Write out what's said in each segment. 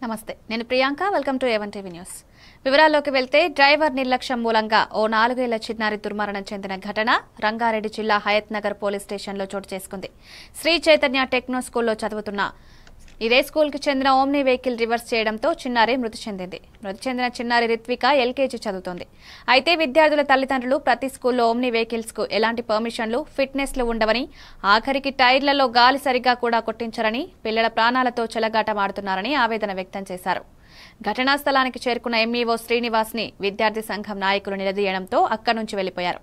నమస్తే, నేను Priyanka. Welcome to A1 TV news. వివరాల్లోకి వెళ్తే డ్రైవర్ నిర్లక్ష్యం మూలంగా ఓ 4 ఏళ్ల చిన్నారి దుర్మరణం చెందిన ఘటన రంగారెడ్డి జిల్లా హయత్ నగర్ పోలీస్ స్టేషన్లో చోటు చేసుకుంది. శ్రీ చైతన్య టెక్నో స్కూల్లో చదువుతున్న ఇదే స్కూల్కి చెందిన ఓమ్ని వెహికల్ రివర్స్ చేయడంతో చిన్నారి మృతి చెందింది. మృతి చెందిన చిన్నారి రిత్విక LKG చదువుతోంది. అయితే విద్యార్థుల తల్లిదండ్రులు ప్రతి స్కూల్లో ఓమ్ని వెహికల్స్ కు ఎలాంటి పర్మిషన్లు, ఫిట్నెస్లు ఉండవని, ఆఖరికి టైర్లలో గాలి సరిగ్గా కూడా కొట్టించరని, పిల్లల ప్రాణాలతో చెలగాటమాడుతున్నారని ఆవేదన వ్యక్తం చేశారు. ఘటనా స్థలానికి చేరుకున్న MEO శ్రీనివాస్ ని విద్యార్థి సంఘం నాయకులు నిలదీయడంతో అక్కడి నుంచి వెళ్లిపోయారు.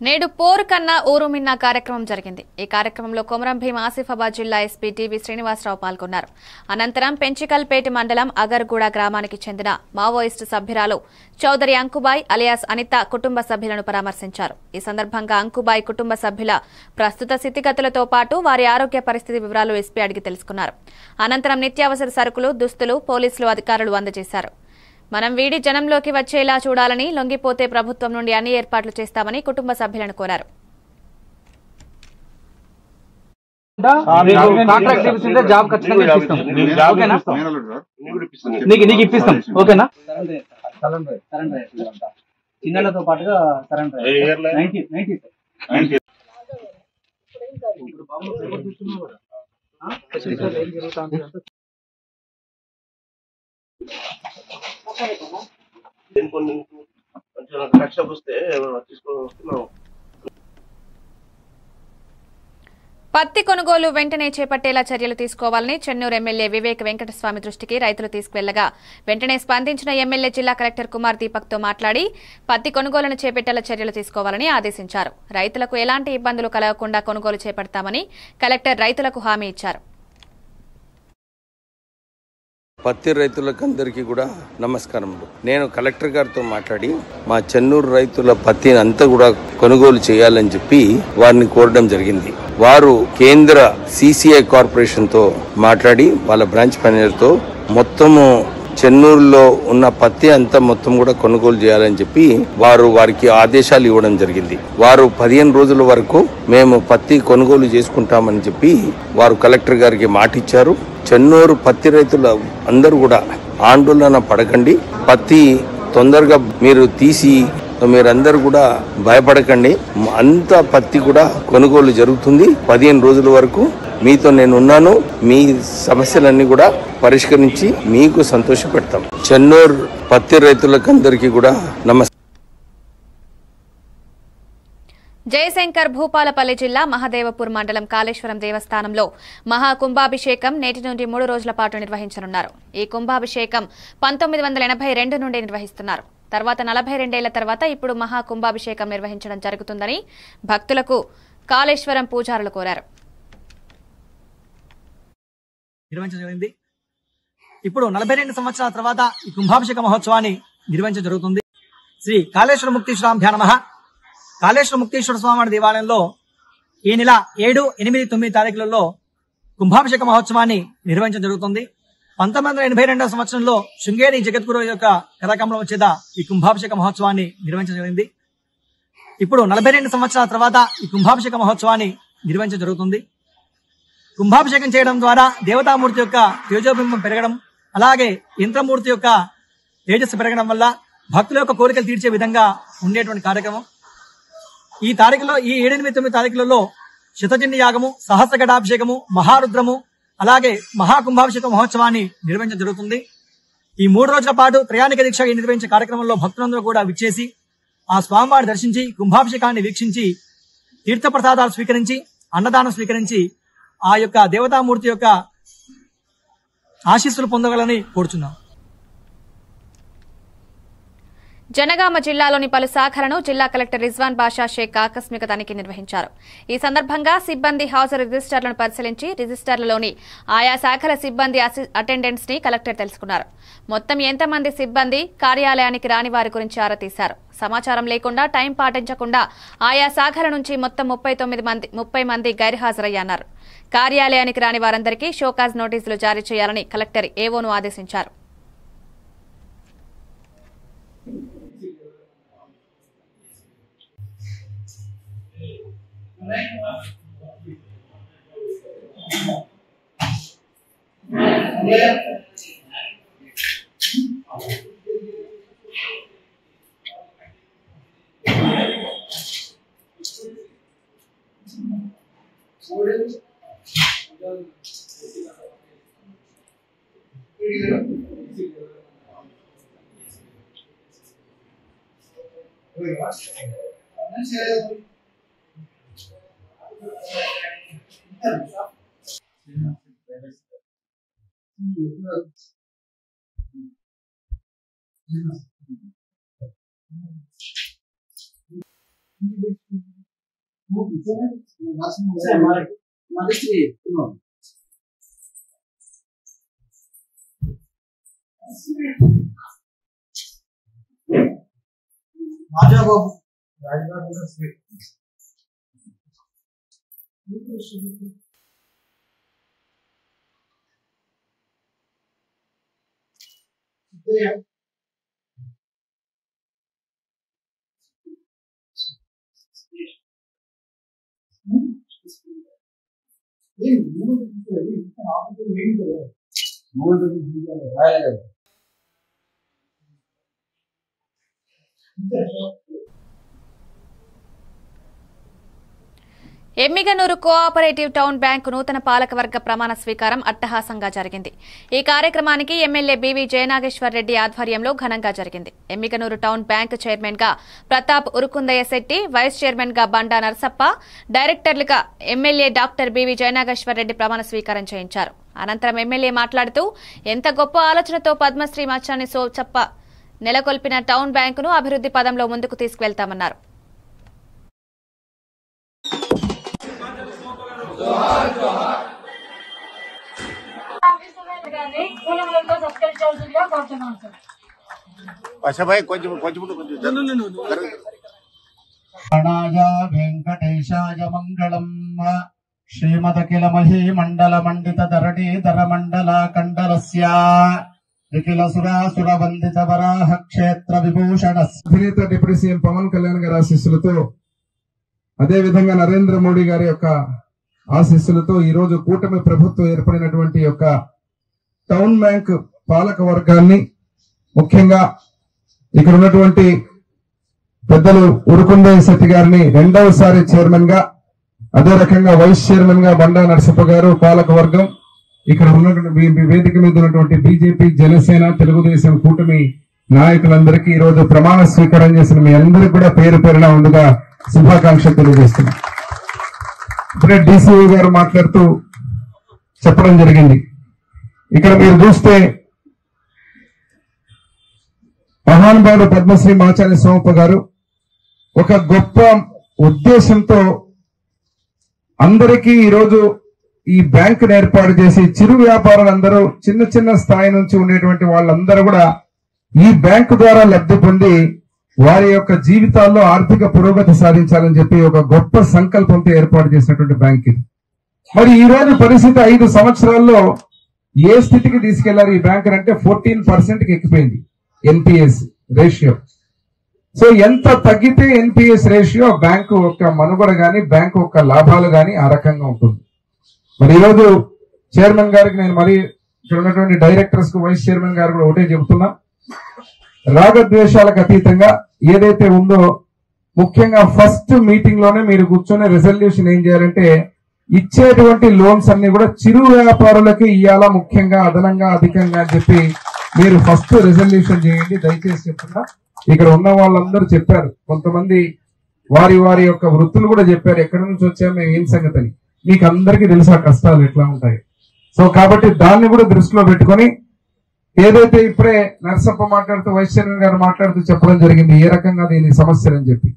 నేడు పోరు కన్నా ఊరు మిన్న కార్యక్రమం జరిగింది. ఈ కార్యక్రమంలో కొమరం భీం ఆసిఫాబాద్ జిల్లా SP టీవీ శ్రీనివాసరావు పాల్గొన్నారు. అనంతరం పెంచికల్పేట మండలం అగర్గూడ గ్రామానికి చెందిన మావోయిస్టు సభ్యురాలు చౌదరి అంకుబాయ్ అలియాస్ అనిత కుటుంబ సభ్యులను పరామర్శించారు. ఈ సందర్భంగా అంకుబాయ్ కుటుంబ సభ్యుల ప్రస్తుత స్థితిగతులతో పాటు వారి ఆరోగ్య పరిస్థితి వివరాలు SP అడిగి తెలుసుకున్నారు. అనంతరం నిత్యావసర సరుకులు, దుస్తులు పోలీసులు అధికారులు అందజేశారు. మనం వీడి జనంలోకి వచ్చేలా చూడాలని, లొంగిపోతే ప్రభుత్వం నుండి అన్ని ఏర్పాట్లు చేస్తామని కుటుంబ సభ్యులను కోరారు. చిన్నలతో పాటుగా పత్తి కొనుగోలు వెంటనే చేపట్టేలా చర్యలు తీసుకోవాలని చెన్నూరు ఎమ్మెల్యే వివేక్ వెంకటస్వామి దృష్టికి రైతులు తీసుకువెళ్లగా వెంటనే స్పందించిన ఎమ్మెల్యే జిల్లా కలెక్టర్ కుమార్ దీపక్ తో మాట్లాడి పత్తి కొనుగోలును చేపట్టేలా చర్యలు తీసుకోవాలని ఆదేశించారు. రైతులకు ఎలాంటి ఇబ్బందులు కలగకుండా కొనుగోలు చేపడతామని కలెక్టర్ రైతులకు హామీ ఇచ్చారు. పత్తి రైతులకందరికీ కూడా నమస్కారములు. నేను కలెక్టర్ గారితో మాట్లాడి మా చెన్నూరు రైతుల పత్తిని అంతా కూడా కొనుగోలు చేయాలని చెప్పి వారిని కోరడం జరిగింది. వారు కేంద్ర CCI కార్పొరేషన్ తో మాట్లాడి వాళ్ళ బ్రాంచ్ మేనేజర్తో మొత్తము చెన్నూరులో ఉన్న పత్తి అంతా మొత్తం కూడా కొనుగోలు చేయాలని చెప్పి వారికి ఆదేశాలు ఇవ్వడం జరిగింది. వారు 15 రోజుల వరకు మేము పత్తి కొనుగోలు చేసుకుంటామని చెప్పి వారు కలెక్టర్ గారికి మాట ఇచ్చారు. చెన్నూరు పత్తి రైతులు అందరూ కూడా ఆందోళన పడకండి, పత్తి తొందరగా మీరు తీసి మీరందరూ కూడా భయపడకండి, అంత పత్తి కూడా కొనుగోలు జరుగుతుంది. 15 రోజుల వరకు మీతో నేను ఉన్నాను. మీ సమస్యలన్నీ కూడా పరిష్కరించి మీకు సంతోషపెడతాం. చెన్నూరు పత్తి రైతులకందరికీ కూడా నమస్కారం. జయశంకర్ భూపాలపల్లి జిల్లా మహదేవపూర్ మండలం కాళేశ్వరం దేవస్థానంలో మహాకుంభాభిషేకం నేటి నుండి 3 రోజుల పాటు నిర్వహించనున్నారు. ఈ కుంభాభిషేకం 1982 నుండి నిర్వహిస్తున్నారు. తర్వాత 42 ఏళ్ల తర్వాత ఇప్పుడు మహాకుంభాభిషేకం నిర్వహించడం జరుగుతుందని భక్తులకు కాళేశ్వరం పూజారులు కోరారు. ఇప్పుడు 42 సంవత్సరాల తర్వాత ఈ కుంభాభిషేక మహోత్సవాన్ని నిర్వహించడం జరుగుతుంది. శ్రీ కాళేశ్వర ముక్తీశ్వరాభ్యా నమః. కాళేశ్వర ముక్తేశ్వర స్వామి దేవాలయంలో ఈ నెల 7, 8, 9 తారీఖులలో కుంభాభిషేక మహోత్సవాన్ని నిర్వహించడం జరుగుతుంది. 1982 సంవత్సరంలో శృంగేరి జగద్గురు యొక్క కథాకంలో వచ్చేదా ఈ కుంభాభిషేక మహోత్సవాన్ని నిర్వహించడం జరిగింది. ఇప్పుడు 42 సంవత్సరాల తర్వాత ఈ కుంభాభిషేక మహోత్సవాన్ని నిర్వహించడం జరుగుతుంది. కుంభాభిషేకం చేయడం ద్వారా దేవతామూర్తి యొక్క తేజోబింబం పెరగడం, అలాగే యంత్రమూర్తి యొక్క తేజస్సు పెరగడం వల్ల భక్తుల యొక్క కోరికలు తీర్చే విధంగా ఉండేటువంటి కార్యక్రమం. ఈ తారీఖులో ఈ 7, 8, 9 తారీఖులలో శతజన్య యాగము, సహస్రగడాభిషేకము, మహారుద్రము, అలాగే మహాకుంభాభిషేక మహోత్సవాన్ని నిర్వహించడం జరుగుతుంది. ఈ 3 రోజుల పాటు త్రయాణిక దీక్ష నిర్వహించే కార్యక్రమంలో భక్తులందరూ కూడా విచ్చేసి ఆ స్వామివారిని దర్శించి కుంభాభిషేకాన్ని వీక్షించి తీర్థప్రసాదాలు స్వీకరించి అన్నదానం స్వీకరించి ఆ యొక్క దేవతామూర్తి యొక్క ఆశీస్సులు పొందగలని కోరుచున్నాం. జనగామ జిల్లాలోని పలు శాఖలను జిల్లా కలెక్టర్ రిజ్వాన్ బాషా షేక్ ఆకస్మిక తనిఖీ నిర్వహించారు. ఈ సందర్భంగా సిబ్బంది హాజరు రిజిస్టర్లను పరిశీలించి రిజిస్టర్లలోని ఆయా శాఖల సిబ్బంది అటెండెన్స్ ని కలెక్టర్ తెలుసుకున్నారు. మొత్తం ఎంతమంది సిబ్బంది కార్యాలయానికి రాని వారి గురించి ఆరా తీశారు. సమాచారం లేకుండా టైం పాటించకుండా ఆయా శాఖల నుంచి మొత్తం 30 మంది గైర్హాజరయ్యన్నారు. కార్యాలయానికి రాని వారందరికీ షోకాజ్ నోటీసులు జారీ చేయాలని కలెక్టర్ ఏవోను ఆదేశించారు. ఎమ్మిగనూరు కోఆపరేటివ్ టౌన్ బ్యాంకు నూతన పాలకవర్గ ప్రమాణ స్వీకారం అట్టహాసంగా జరిగింది. ఈ కార్యక్రమానికి ఎమ్మెల్యే బీవీ జయనాగేశ్వర్ రెడ్డి ఆధ్వర్యంలో ఘనంగా జరిగింది. ఎమ్మిగనూరు టౌన్ బ్యాంకు చైర్మన్ గా ప్రతాప్ ఉరుకుందయ్య శెట్టి, వైస్ చైర్మన్ గా బండా నరసప్ప, డైరెక్టర్లుగా MLA doctor BV Jayanageshwar Reddy ప్రమాణ స్వీకారం చేయించారు. అనంతరం ఎమ్మెల్యే మాట్లాడుతూ ఎంత గొప్ప ఆలోచనతో పద్మశ్రీ మచ్చాని సోచప్ప నెలకొల్పిన టౌన్ బ్యాంకును అభివృద్ది పదంలో ముందుకు తీసుకువెళ్తామన్నారు. వెంకటేశాయ మంగళం. శ్రీమదఖిల మహీ మండల మండిత ధరణీధర మండల కండలస్య నిఖిల సురాసుర వందిత వరాహ క్షేత్ర విభూషణ అధినేత డిప్యూటీ సీఎం పవన్ కళ్యాణ్ గారి ఆశీస్సులతో, అదే విధంగా నరేంద్ర మోడీ గారి యొక్క ఆశీస్సులతో ఈ రోజు కూటమి ప్రభుత్వం ఏర్పడినటువంటి యొక్క టౌన్ బ్యాంక్ పాలక వర్గాన్ని, ముఖ్యంగా ఇక్కడ ఉన్నటువంటి పెద్దలు ఉరుకుందయ్య శెట్టి గారిని రెండవసారి చైర్మన్ గా, అదే రకంగా వైస్ చైర్మన్ గా బండా నరసింహ గారు, పాలక వర్గం, ఇక్కడ ఉన్నటువంటి వేదిక మీద ఉన్నటువంటి బీజేపీ, జనసేన, తెలుగుదేశం కూటమి నాయకులందరికీ ఈ రోజు ప్రమాణ స్వీకారం చేసిన మీ అందరికీ కూడా పేరు పేరున ముందుగా శుభాకాంక్షలు తెలియజేస్తున్నాం. ఇప్పుడే డీసీఓ గారు మాట్లాడుతూ చెప్పడం జరిగింది. ఇక్కడ మీరు చూస్తే మహానుభావుడు పద్మశ్రీ మాచార్య సోమప్ప గారు ఒక గొప్ప ఉద్దేశంతో అందరికీ ఈరోజు ఈ బ్యాంకును ఏర్పాటు చేసి చిరు వ్యాపారులందరూ చిన్న చిన్న స్థాయి నుంచి ఉండేటువంటి వాళ్ళందరూ కూడా ఈ బ్యాంకు ద్వారా లబ్ధి పొంది వారి యొక్క జీవితాల్లో ఆర్థిక పురోగతి సాధించాలని చెప్పి ఒక గొప్ప సంకల్పంతో ఏర్పాటు చేసినటువంటి బ్యాంక్ ఇది. మరి ఈ రోజు పరిస్థితి 5 సంవత్సరాల్లో ఏ స్థితికి తీసుకెళ్లారు ఈ బ్యాంక్ అంటే 14% ఎక్కిపోయింది ఎన్పిఎస్ రేషియో. సో ఎంత తగ్గితే ఎన్పిఎస్ రేషియో బ్యాంకు యొక్క మనుగడ గాని బ్యాంకు యొక్క లాభాలు గాని ఆ రకంగా ఉంటుంది. మరి ఈరోజు చైర్మన్ గారికి నేను మరి ఇక్కడ ఉన్నటువంటి డైరెక్టర్స్ కు, వైస్ చైర్మన్ గారు కూడా ఒకటే చెబుతున్నా, రాగద్వేషాలకు అతీతంగా ఏదైతే ఉందో ముఖ్యంగా ఫస్ట్ మీటింగ్ లోనే మీరు కూర్చొని రెజల్యూషన్ ఏం చేయాలంటే ఇచ్చేటువంటి లోన్స్ అన్ని కూడా చిరు వ్యాపారులకి ఇవ్వాలా, ముఖ్యంగా అదనంగా అధికంగా అని చెప్పి మీరు ఫస్ట్ రెజల్యూషన్ చేయండి. దయచేసి చెప్తున్నా, ఇక్కడ ఉన్న వాళ్ళందరూ చెప్పారు, కొంతమంది వారి వారి యొక్క వృత్తులు కూడా చెప్పారు, ఎక్కడి నుంచి వచ్చామో ఏం సంగతి అని. మీకు అందరికీ తెలుసు ఆ కష్టాలు ఎట్లా ఉంటాయి. సో కాబట్టి దాన్ని కూడా దృష్టిలో పెట్టుకొని ఏదైతే ఇప్పుడే నరసప్ప మాట్లాడుతూ, వైస్ చైర్మన్ గారు మాట్లాడుతూ చెప్పడం జరిగింది ఏ రకంగా దీని సమస్యలు అని చెప్పి,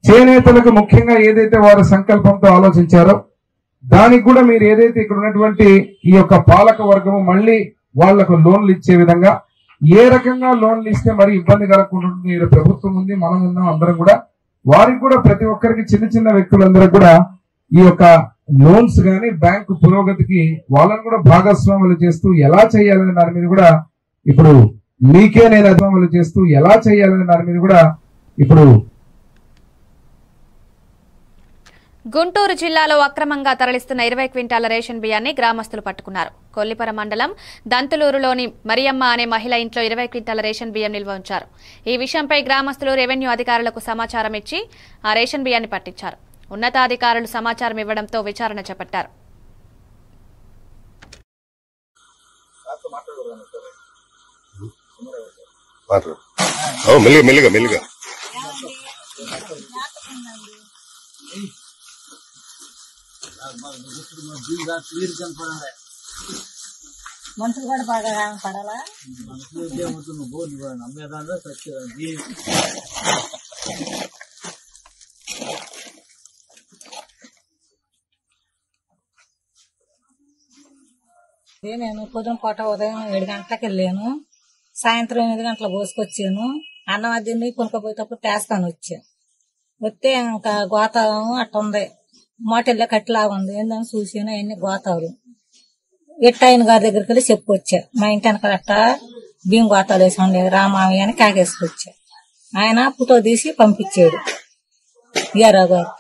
చేనేతలకు ముఖ్యంగా ఏదైతే వారు సంకల్పంతో ఆలోచించారో దానికి కూడా మీరు ఏదైతే ఇక్కడ ఉన్నటువంటి ఈ యొక్క పాలక వర్గము మళ్ళీ వాళ్లకు లోన్లు ఇచ్చే విధంగా ఏ రకంగా లోన్లు ఇస్తే మరి ఇబ్బంది కలగకుండా ఉంటుంది. ప్రభుత్వం ఉంది, మనం ఉన్నాం, అందరం కూడా వారికి కూడా ప్రతి ఒక్కరికి చిన్న చిన్న వ్యక్తులందరూ కూడా ఈ యొక్క లోన్స్ గాని బ్యాంకు పురోగతికి వాళ్ళని కూడా భాగస్వాములు చేస్తూ ఎలా చేయాలనే దాని మీద కూడా ఇప్పుడు మీకే నేను అభిమానులు చేస్తూ ఎలా చేయాలనే దాని మీద కూడా ఇప్పుడు. గుంటూరు జిల్లాలో అక్రమంగా తరలిస్తున్న 20 క్వింటాల రేషన్ బియ్యాన్ని గ్రామస్తులు పట్టుకున్నారు. కొల్లిపర మండలం దంతులూరులోని మరియమ్మ అనే మహిళ ఇంట్లో 20 క్వింటాల రేషన్ బియ్యం నిల్వ ఉంచారు. ఈ విషయంపై గ్రామస్తులు రెవెన్యూ అధికారులకు సమాచారం ఇచ్చి ఆ రేషన్ బియ్యాన్ని పట్టించారు. ఉన్నతాధికారులు సమాచారం ఇవ్వడంతో విచారణ చేపట్టారు. మనుషులు కూడా బాగా పడాలా నేను పొద్దున పూట ఉదయం 7 గంటలకు వెళ్ళాను, సాయంత్రం 8 గంటల పోసుకొచ్చాను. అన్నం అది కొనుక్కపోయేటప్పుడు టేస్తాను వస్తే ఇంకా గోతాం అట్ట ఉంది, మోటల్లో కట్టిలాగా ఉంది. ఏందని చూసాను, అవన్నీ గోతాలు. ఎట్టాయన గారి దగ్గరికి వెళ్ళి చెప్పుకొచ్చా, మా ఇంటి వెనకాలట్ట బియ్యం గోతాలు వేసి ఉండే రామావయ్య అని కాకేసుకొచ్చా. ఆయన ఫోటో తీసి పంపించాడు ఇయారావు గారు.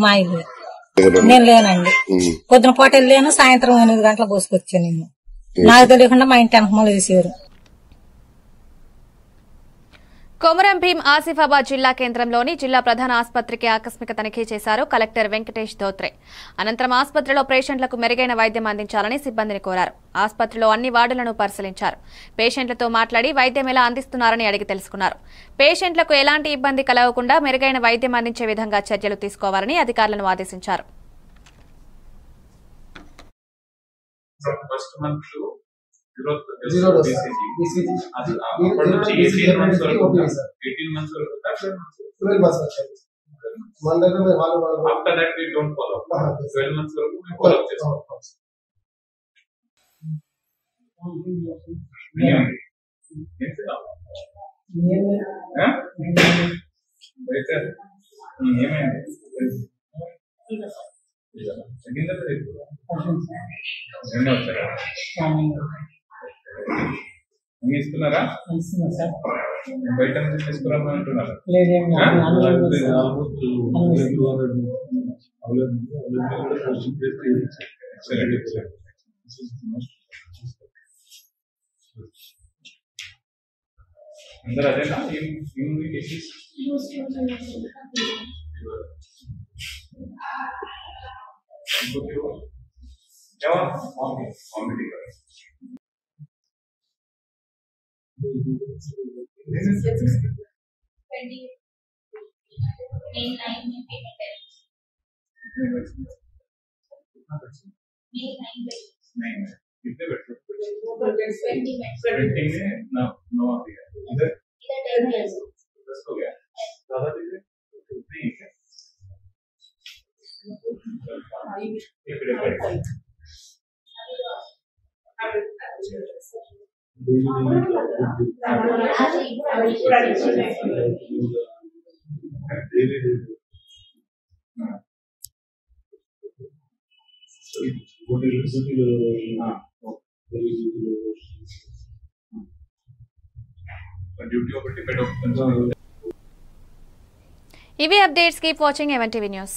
మా ఇల్లు నేను లేనండి, పొద్దున పూట వెళ్ళాను, సాయంత్రం 8 గంటల పోసుకొచ్చాను. నేను నాకు తెలియకుండా మా ఇంటి వెనకమలు వేసారు. కొమరం భీం ఆసిఫాబాద్ జిల్లా కేంద్రంలోని జిల్లా ప్రధాన ఆసుపత్రికి ఆకస్మిక తనిఖీ చేశారు కలెక్టర్ వెంకటేష్ ధోత్రే. అనంతరం ఆసుపత్రిలో పేషెంట్లకు మెరుగైన వైద్యం అందించాలని సిబ్బందిని కోరారు. ఆసుపత్రిలో అన్ని వార్డులను పరిశీలించారు. పేషెంట్లతో మాట్లాడి వైద్యం ఎలా అందిస్తున్నారని అడిగి తెలుసుకున్నారు. పేషెంట్లకు ఎలాంటి ఇబ్బంది కలగకుండా మెరుగైన వైద్యం అందించే విధంగా చర్యలు తీసుకోవాలని అధికారులను ఆదేశించారు. ఇస్తున్నారా బయట నుంచి తీసుకురామంటున్నారా? అందరూ అదేనా? ఏం ఇవి updates. Keep watching A1 TV news.